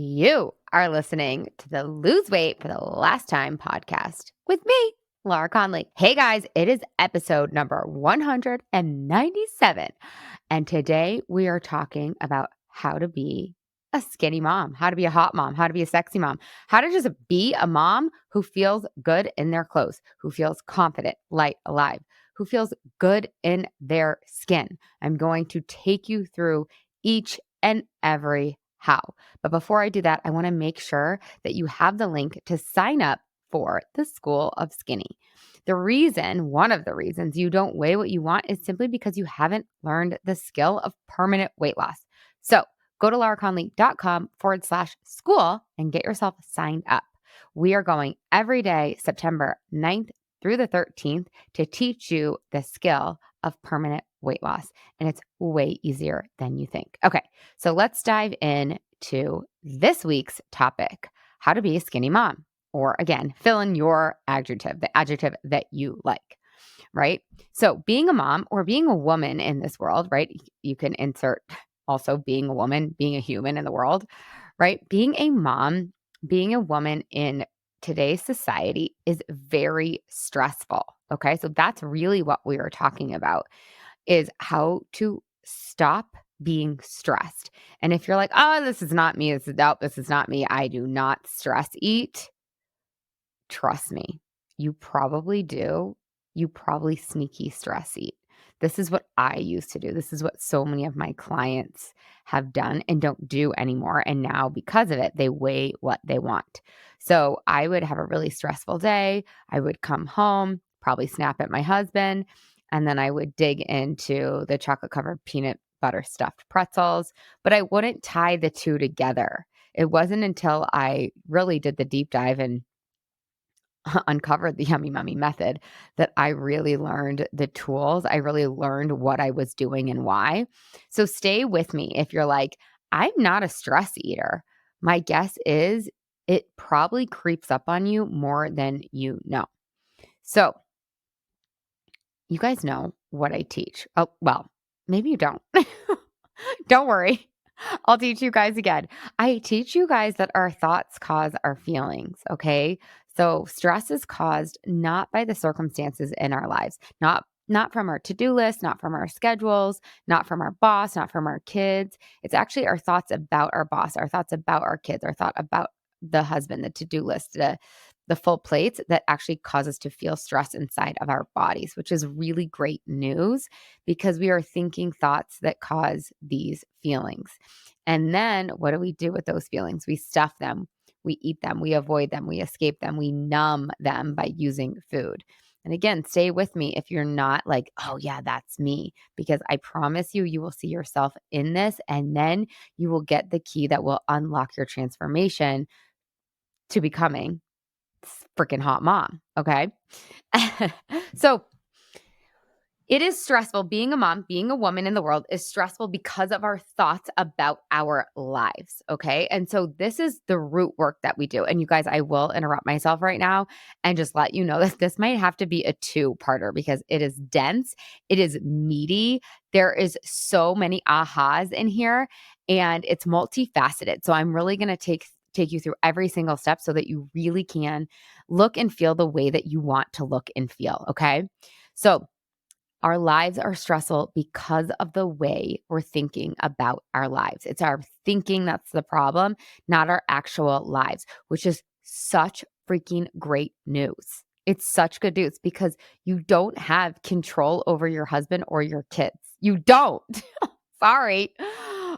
You are listening to the Lose Weight for the Last Time podcast with me, Laura Conley. Hey guys, it is episode number 197. And today we are talking about how to be a skinny mom, how to be a hot mom, how to be a sexy mom, how to just be a mom who feels good in their clothes, who feels confident, light, alive, who feels good in their skin. I'm going to take you through each and every how. But before I do that, I want to make sure that you have the link to sign up for the School of Skinny. One of the reasons you don't weigh what you want is simply because you haven't learned the skill of permanent weight loss. So go to lauraconley.com/school and get yourself signed up. We are going every day, September 9th through the 13th, to teach you the skill of permanent weight loss. And it's way easier than you think. Okay, so let's dive in to this week's topic, how to be a skinny mom. Or again, fill in your adjective, the adjective that you like, right? So being a mom or being a woman in this world, right? You can insert also being a woman, being a human in the world, right? Being a mom, being a woman in today's society is very stressful. Okay. So that's really what we are talking about, is how to stop being stressed. And if you're like, oh, this is not me, this is not me, I do not stress eat. Trust me, you probably do. You probably sneaky stress eat. This is what I used to do. This is what so many of my clients have done and don't do anymore. And now, because of it, they weigh what they want. So I would have a really stressful day. I would come home, probably snap at my husband, and then I would dig into the chocolate covered peanut butter stuffed pretzels, but I wouldn't tie the two together. It wasn't until I really did the deep dive and uncovered the Yummy Mummy method that I really learned the tools. I really learned what I was doing and why. So stay with me if you're like, I'm not a stress eater. My guess is it probably creeps up on you more than you know. So you guys know what I teach. Oh, well, maybe you don't. Don't worry. I'll teach you guys again. I teach you guys that our thoughts cause our feelings, okay? So stress is caused not by the circumstances in our lives, not from our to-do list, not from our schedules, not from our boss, not from our kids. It's actually our thoughts about our boss, our thoughts about our kids, our thought about the husband, the to-do list, the full plates that actually cause us to feel stress inside of our bodies, which is really great news because we are thinking thoughts that cause these feelings. And then what do we do with those feelings? We stuff them, we eat them, we avoid them, we escape them, we numb them by using food. And again, stay with me if you're not like, oh, yeah, that's me, because I promise you, you will see yourself in this, and then you will get the key that will unlock your transformation to becoming freaking hot mom. Okay. So it is stressful. Being a mom, being a woman in the world is stressful because of our thoughts about our lives. Okay. And so this is the root work that we do. And you guys, I will interrupt myself right now and just let you know that this might have to be a two-parter because it is dense, it is meaty. There is so many ahas in here and it's multifaceted. So I'm really going to take you through every single step so that you really can look and feel the way that you want to look and feel. Okay. So our lives are stressful because of the way we're thinking about our lives. It's our thinking that's the problem, not our actual lives, which is such freaking great news. It's such good news because you don't have control over your husband or your kids. You don't. Sorry.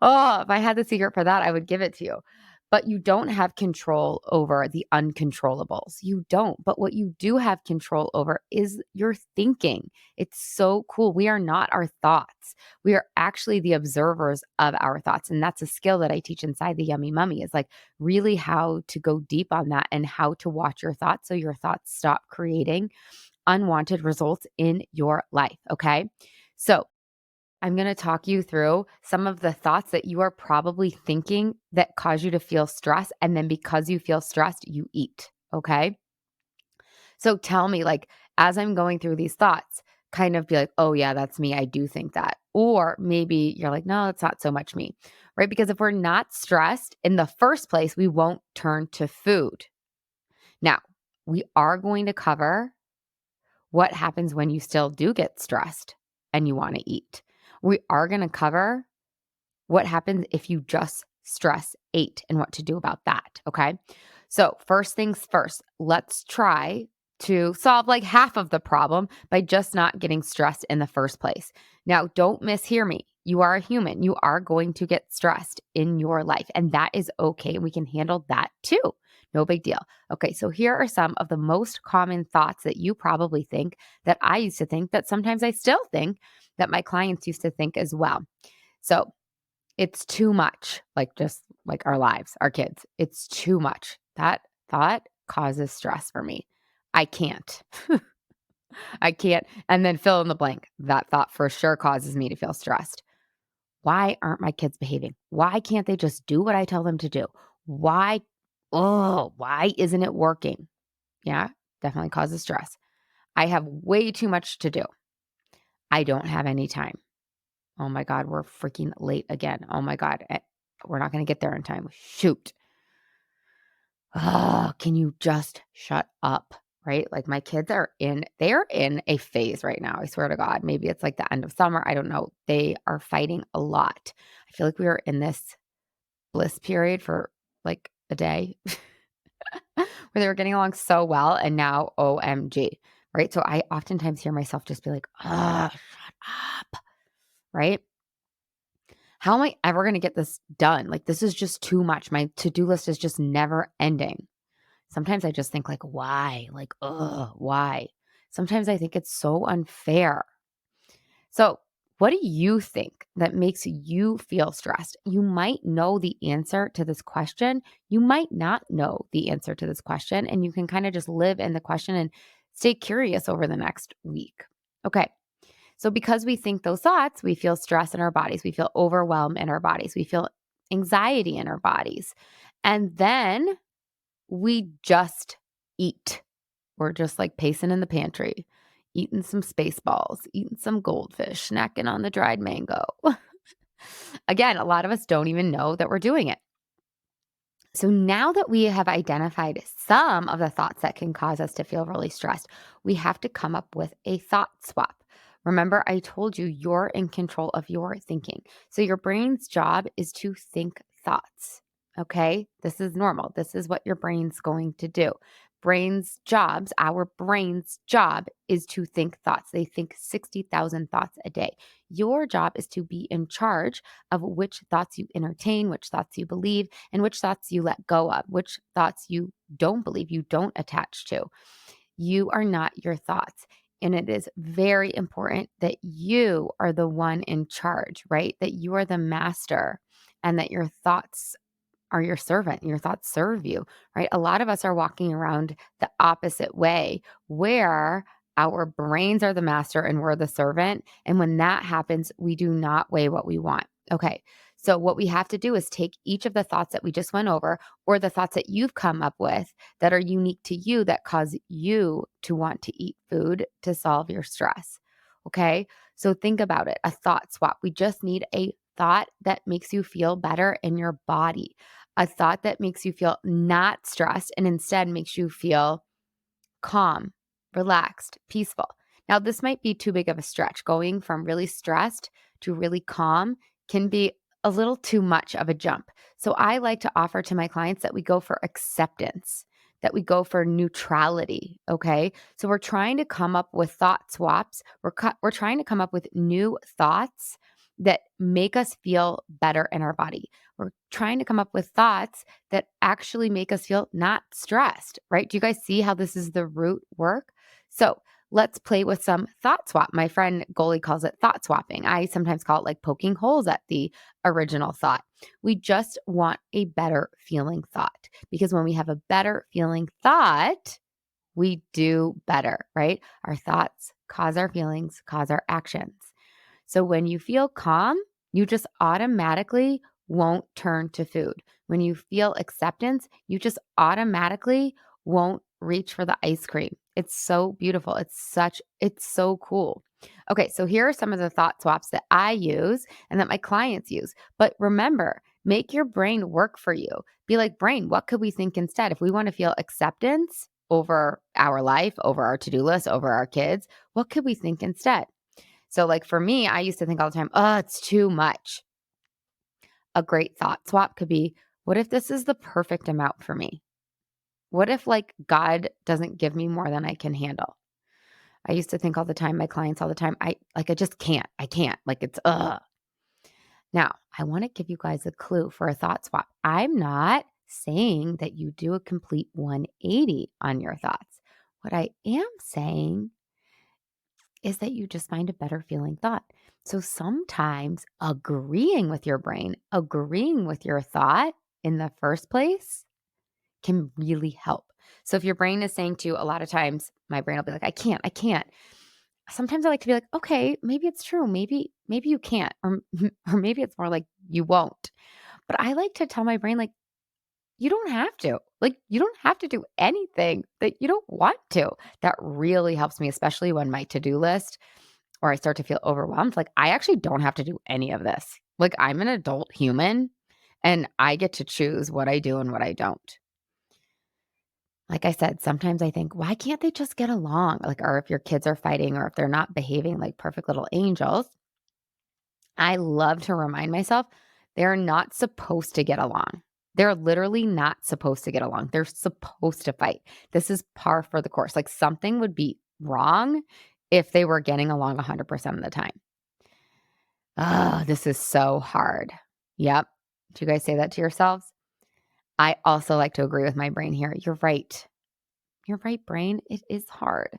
Oh, if I had the secret for that, I would give it to you. But you don't have control over the uncontrollables. You don't. But what you do have control over is your thinking. It's so cool. We are not our thoughts. We are actually the observers of our thoughts. And that's a skill that I teach inside the Yummy Mummy, is like really how to go deep on that and how to watch your thoughts so your thoughts stop creating unwanted results in your life. Okay. So I'm going to talk you through some of the thoughts that you are probably thinking that cause you to feel stress. And then because you feel stressed, you eat. Okay. So tell me, like, as I'm going through these thoughts, kind of be like, oh, yeah, that's me. I do think that. Or maybe you're like, no, it's not so much me, right? Because if we're not stressed in the first place, we won't turn to food. Now, we are going to cover what happens when you still do get stressed and you want to eat. We are going to cover what happens if you just stress ate and what to do about that. Okay. So, first things first, let's try to solve like half of the problem by just not getting stressed in the first place. Now, don't mishear me. You are a human. You are going to get stressed in your life, and that is okay. We can handle that too. No big deal. Okay, so here are some of the most common thoughts that you probably think, that I used to think, that sometimes I still think, that my clients used to think as well. So, it's too much, like just like our lives, our kids. It's too much. That thought causes stress for me. I can't. I can't. And then fill in the blank. That thought for sure causes me to feel stressed. Why aren't my kids behaving? Why can't they just do what I tell them to do? Why? Oh, why isn't it working? Yeah, definitely causes stress. I have way too much to do. I don't have any time. Oh my God, we're freaking late again. Oh my God, we're not going to get there in time. Shoot. Oh, can you just shut up? Right? Like my kids they're in a phase right now. I swear to God. Maybe it's like the end of summer. I don't know. They are fighting a lot. I feel like we were in this bliss period for like a day where they were getting along so well. And now, OMG. Right? So I oftentimes hear myself just be like, shut up. Right? How am I ever going to get this done? Like, this is just too much. My to-do list is just never ending. Sometimes I just think like, why? Like, why? Sometimes I think it's so unfair. So, what do you think that makes you feel stressed? You might know the answer to this question. You might not know the answer to this question, and you can kind of just live in the question and stay curious over the next week. Okay. So, because we think those thoughts, we feel stress in our bodies, we feel overwhelm in our bodies, we feel anxiety in our bodies. And then we just eat. We're just like pacing in the pantry, eating some space balls, eating some goldfish, snacking on the dried mango. Again, a lot of us don't even know that we're doing it. So now that we have identified some of the thoughts that can cause us to feel really stressed, we have to come up with a thought swap. Remember, I told you you're in control of your thinking. So your brain's job is to think thoughts. Okay? This is normal. This is what your brain's going to do. Our brain's job is to think thoughts. They think 60,000 thoughts a day. Your job is to be in charge of which thoughts you entertain, which thoughts you believe, and which thoughts you let go of, which thoughts you don't believe, you don't attach to. You are not your thoughts. And it is very important that you are the one in charge, right? That you are the master and that your thoughts are your servant. Your thoughts serve you, right? A lot of us are walking around the opposite way where our brains are the master and we're the servant. And when that happens, we do not weigh what we want. Okay. So what we have to do is take each of the thoughts that we just went over, or the thoughts that you've come up with that are unique to you, that cause you to want to eat food to solve your stress. Okay. So think about it, a thought swap. We just need a thought that makes you feel better in your body, a thought that makes you feel not stressed and instead makes you feel calm, relaxed, peaceful. Now, this might be too big of a stretch. Going from really stressed to really calm can be a little too much of a jump. So I like to offer to my clients that we go for acceptance, that we go for neutrality. Okay. So we're trying to come up with thought swaps. We're trying to come up with new thoughts that make us feel better in our body. We're trying to come up with thoughts that actually make us feel not stressed, right? Do you guys see how this is the root work? So let's play with some thought swap. My friend Goalie calls it thought swapping. I sometimes call it like poking holes at the original thought. We just want a better feeling thought, because when we have a better feeling thought, we do better, right? Our thoughts cause our feelings, cause our actions. So when you feel calm, you just automatically won't turn to food. When you feel acceptance, you just automatically won't reach for the ice cream. It's so beautiful. It's so cool. Okay, so here are some of the thought swaps that I use and that my clients use. But remember, make your brain work for you. Be like, brain, what could we think instead? If we want to feel acceptance over our life, over our to do list, over our kids, what could we think instead? So, like for me, I used to think all the time, oh, it's too much. A great thought swap could be, what if this is the perfect amount for me? What if like God doesn't give me more than I can handle? I used to think all the time, my clients all the time, I just can't. I can't. Like it's Now, I want to give you guys a clue for a thought swap. I'm not saying that you do a complete 180 on your thoughts. What I am saying is that you just find a better feeling thought. So sometimes agreeing with your brain, agreeing with your thought in the first place can really help. So if your brain is saying to you, a lot of times my brain will be like, I can't, I can't. Sometimes I like to be like, okay, maybe it's true. Maybe you can't, or or maybe it's more like you won't. But I like to tell my brain, like, you don't have to. Like, you don't have to do anything that you don't want to. That really helps me, especially when my to-do list or I start to feel overwhelmed. Like, I actually don't have to do any of this. Like, I'm an adult human and I get to choose what I do and what I don't. Like I said, sometimes I think, why can't they just get along? Like, or if your kids are fighting or if they're not behaving like perfect little angels, I love to remind myself they're not supposed to get along. They're literally not supposed to get along. They're supposed to fight. This is par for the course. Like something would be wrong if they were getting along 100% of the time. Oh, this is so hard. Yep. Do you guys say that to yourselves? I also like to agree with my brain here. You're right. You're right, brain. It is hard.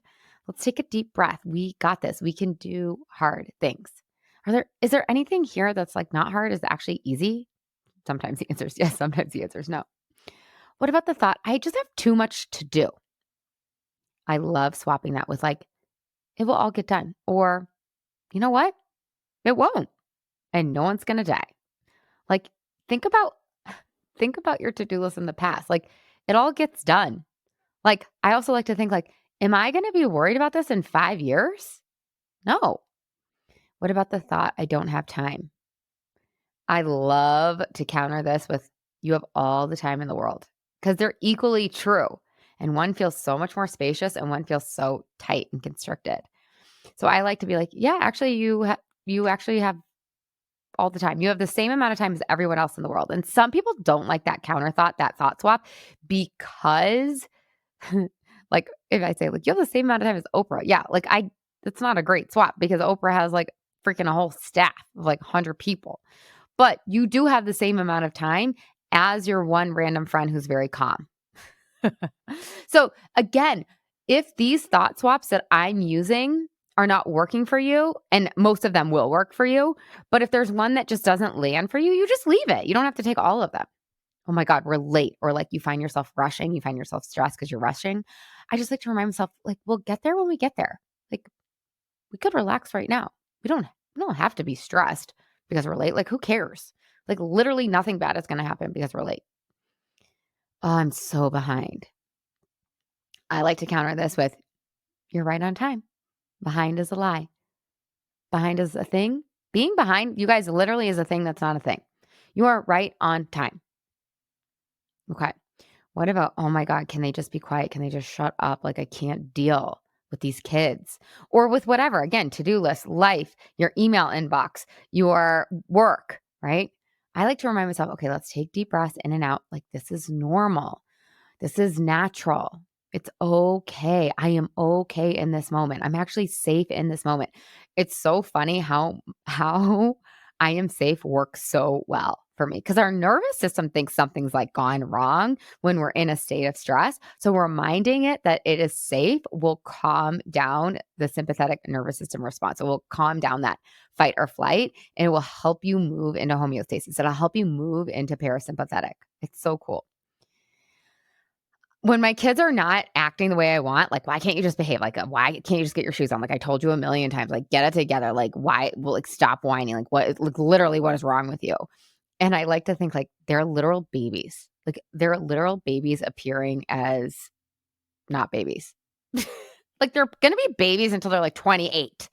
Let's take a deep breath. We got this. We can do hard things. Is there anything here that's like not hard, is actually easy? Sometimes the answer is yes, sometimes the answer is no. What about the thought, I just have too much to do? I love swapping that with like, it will all get done. Or, you know what? It won't. And no one's gonna die. Like, think about think about your to-do list in the past. Like, it all gets done. Like, I also like to think like, am I gonna be worried about this in 5 years? No. What about the thought, I don't have time? I love to counter this with, you have all the time in the world because they're equally true. And one feels so much more spacious and one feels so tight and constricted. So I like to be like, yeah, actually, you actually have all the time. You have the same amount of time as everyone else in the world. And some people don't like that counter thought, that thought swap, because like if I say like you have the same amount of time as Oprah, yeah, like that's not a great swap because Oprah has like freaking a whole staff of like 100 people. But you do have the same amount of time as your one random friend who's very calm. So again, if these thought swaps that I'm using are not working for you, and most of them will work for you, but if there's one that just doesn't land for you, you just leave it. You don't have to take all of them. Oh my God, we're late. Or like you find yourself rushing, you find yourself stressed because you're rushing. I just like to remind myself, like, we'll get there when we get there. Like, we could relax right now. We don't have to be stressed because we're late. Like, who cares? Like, literally nothing bad is going to happen because we're late. Oh, I'm so behind. I like to counter this with, you're right on time. Behind is a lie. Behind is a thing. Being behind, you guys, literally is a thing that's not a thing. You are right on time. Okay. What about, oh my God, can they just be quiet? Can they just shut up? Like, I can't deal with these kids or with whatever. Again, to do list, life, your email inbox, your work, right? I like to remind myself, okay, let's take deep breaths in and out. Like, this is normal. This is natural. It's okay. I am okay in this moment. I'm actually safe in this moment. It's so funny how I am safe works so well for me because our nervous system thinks something's like gone wrong when we're in a state of stress. So reminding it that it is safe will calm down the sympathetic nervous system response. It will calm down that fight or flight and it will help you move into homeostasis. It'll help you move into parasympathetic. It's so cool. When my kids are not acting the way I want, like, why can't you just behave? Like, why can't you just get your shoes on? Like, I told you a million times, like, get it together. Like, why? Well, like, stop whining. Like, like, literally, what is wrong with you? And I like to think, like, they're literal babies. Like, they're literal babies appearing as not babies. Like, they're going to be babies until they're like 28.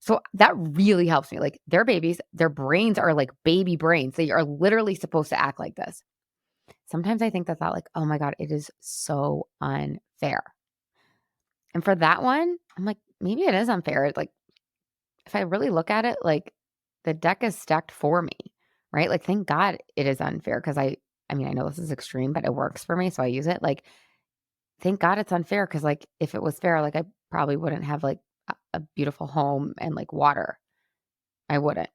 So that really helps me. Like their babies, their brains are like baby brains. They are literally supposed to act like this. Sometimes I think that thought like, oh my God, it is so unfair. And for that one, I'm like, maybe it is unfair. Like if I really look at it, like the deck is stacked for me, right? Like thank God it is unfair because I mean, I know this is extreme, but it works for me. So I use it. Like, thank God it's unfair because like if it was fair, like I probably wouldn't have like a beautiful home and like water. I wouldn't.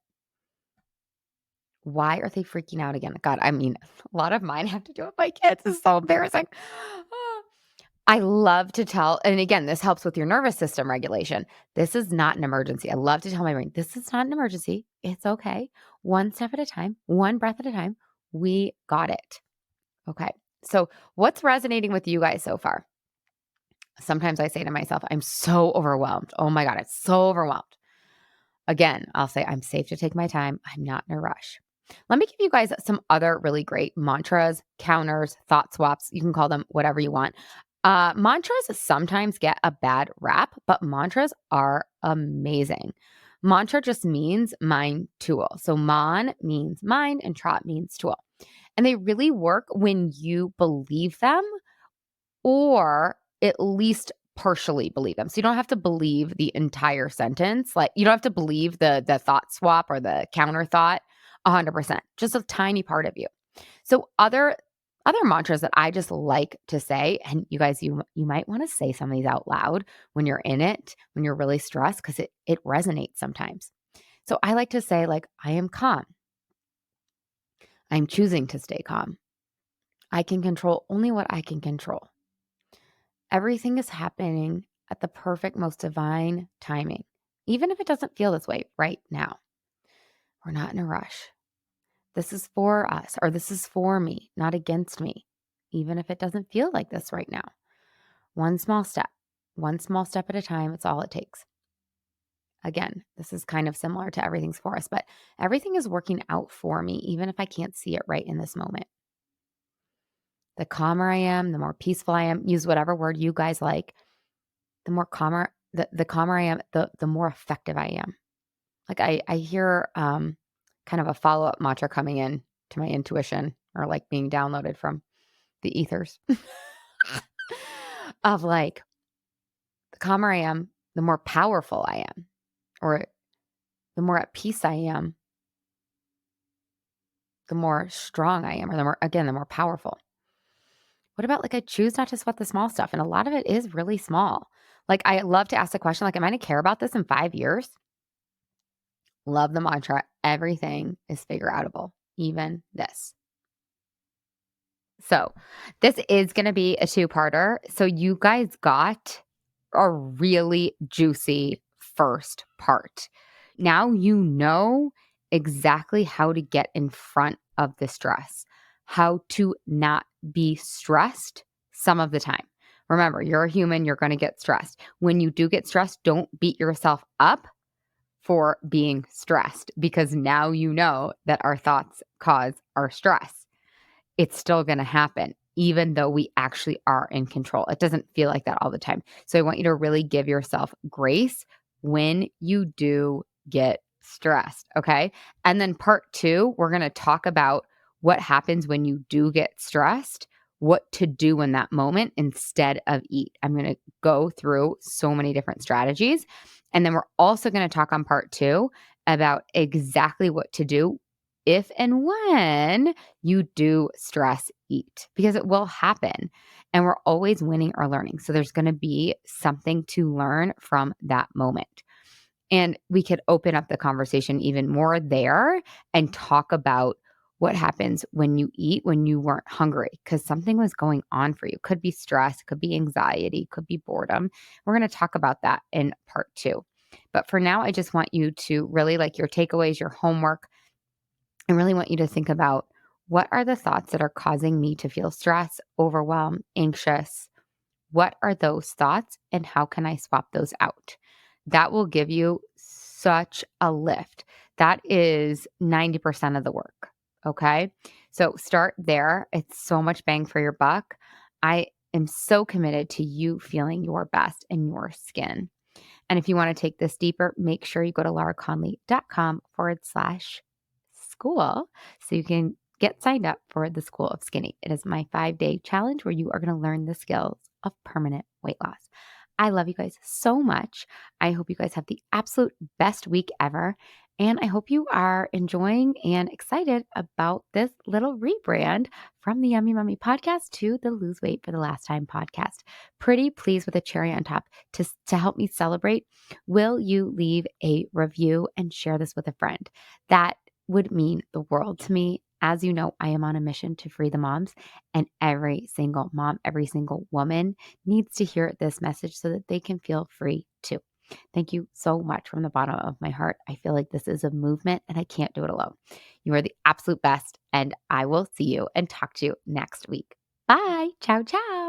Why are they freaking out again? God, I mean, a lot of mine have to do with my kids. It's so embarrassing. I love to tell, and again, this helps with your nervous system regulation. This is not an emergency. I love to tell my brain, this is not an emergency. It's okay. One step at a time, one breath at a time. We got it. Okay. So, what's resonating with you guys so far? Sometimes I say to myself, I'm so overwhelmed. Oh my God, it's so overwhelmed. Again, I'll say, I'm safe to take my time. I'm not in a rush. Let me give you guys some other really great mantras, counters, thought swaps. You can call them whatever you want. Mantras sometimes get a bad rap, but mantras are amazing. Mantra just means mind tool. So man means mind and trot means tool. And they really work when you believe them or at least partially believe them. So you don't have to believe the entire sentence. Like you don't have to believe the thought swap or the counter thought 100%, just a tiny part of you. So other mantras that I just like to say, and you guys, you might want to say some of these out loud when you're in it, when you're really stressed, because it resonates sometimes. So I like to say, like, I am calm. I'm choosing to stay calm. I can control only what I can control. Everything is happening at the perfect, most divine timing, even if it doesn't feel this way right now. We're not in a rush. This is for us, or this is for me, not against me, even if it doesn't feel like this right now. One small step at a time. It's all it takes. Again, this is kind of similar to everything's for us, but everything is working out for me, even if I can't see it right in this moment. The calmer I am, the more peaceful I am, use whatever word you guys like, the calmer I am, the more effective I am. Like I hear kind of a follow-up mantra coming in to my intuition or like being downloaded from the ethers of like the calmer I am, the more powerful I am, or the more at peace I am, the more strong I am, or the more powerful. What about like I choose not to sweat the small stuff? And a lot of it is really small. Like I love to ask the question, like, am I gonna care about this in 5 years? Love the mantra. Everything is figure outable, even this. So, this is going to be a two-parter. So, you guys got a really juicy first part. Now you know exactly how to get in front of the stress, how to not be stressed some of the time. Remember, you're a human, you're going to get stressed. When you do get stressed, don't beat yourself up for being stressed because now you know that our thoughts cause our stress. It's still going to happen, even though we actually are in control. It doesn't feel like that all the time. So I want you to really give yourself grace when you do get stressed. Okay. And then part two, we're going to talk about what happens when you do get stressed, what to do in that moment instead of eat. I'm going to go through so many different strategies. And then we're also going to talk on part two about exactly what to do if and when you do stress eat, because it will happen and we're always winning or learning. So there's going to be something to learn from that moment. And we could open up the conversation even more there and talk about what happens when you eat when you weren't hungry because something was going on for you. Could be stress, could be anxiety, could be boredom. We're going to talk about that in part two. But for now, I just want you to really like your takeaways, your homework. I really want you to think about what are the thoughts that are causing me to feel stressed, overwhelmed, anxious? What are those thoughts and how can I swap those out? That will give you such a lift. That is 90% of the work. Okay. So start there. It's so much bang for your buck. I am so committed to you feeling your best in your skin. And if you want to take this deeper, make sure you go to lauraconley.com/school so you can get signed up for the School of Skinny. It is my 5-day challenge where you are going to learn the skills of permanent weight loss. I love you guys so much. I hope you guys have the absolute best week ever. And I hope you are enjoying and excited about this little rebrand from the Yummy Mummy podcast to the Lose Weight for the Last Time podcast. Pretty pleased with a cherry on top. To help me celebrate, will you leave a review and share this with a friend? That would mean the world to me. As you know, I am on a mission to free the moms, and every single mom, every single woman needs to hear this message so that they can feel free too. Thank you so much from the bottom of my heart. I feel like this is a movement and I can't do it alone. You are the absolute best, and I will see you and talk to you next week. Bye. Ciao, ciao.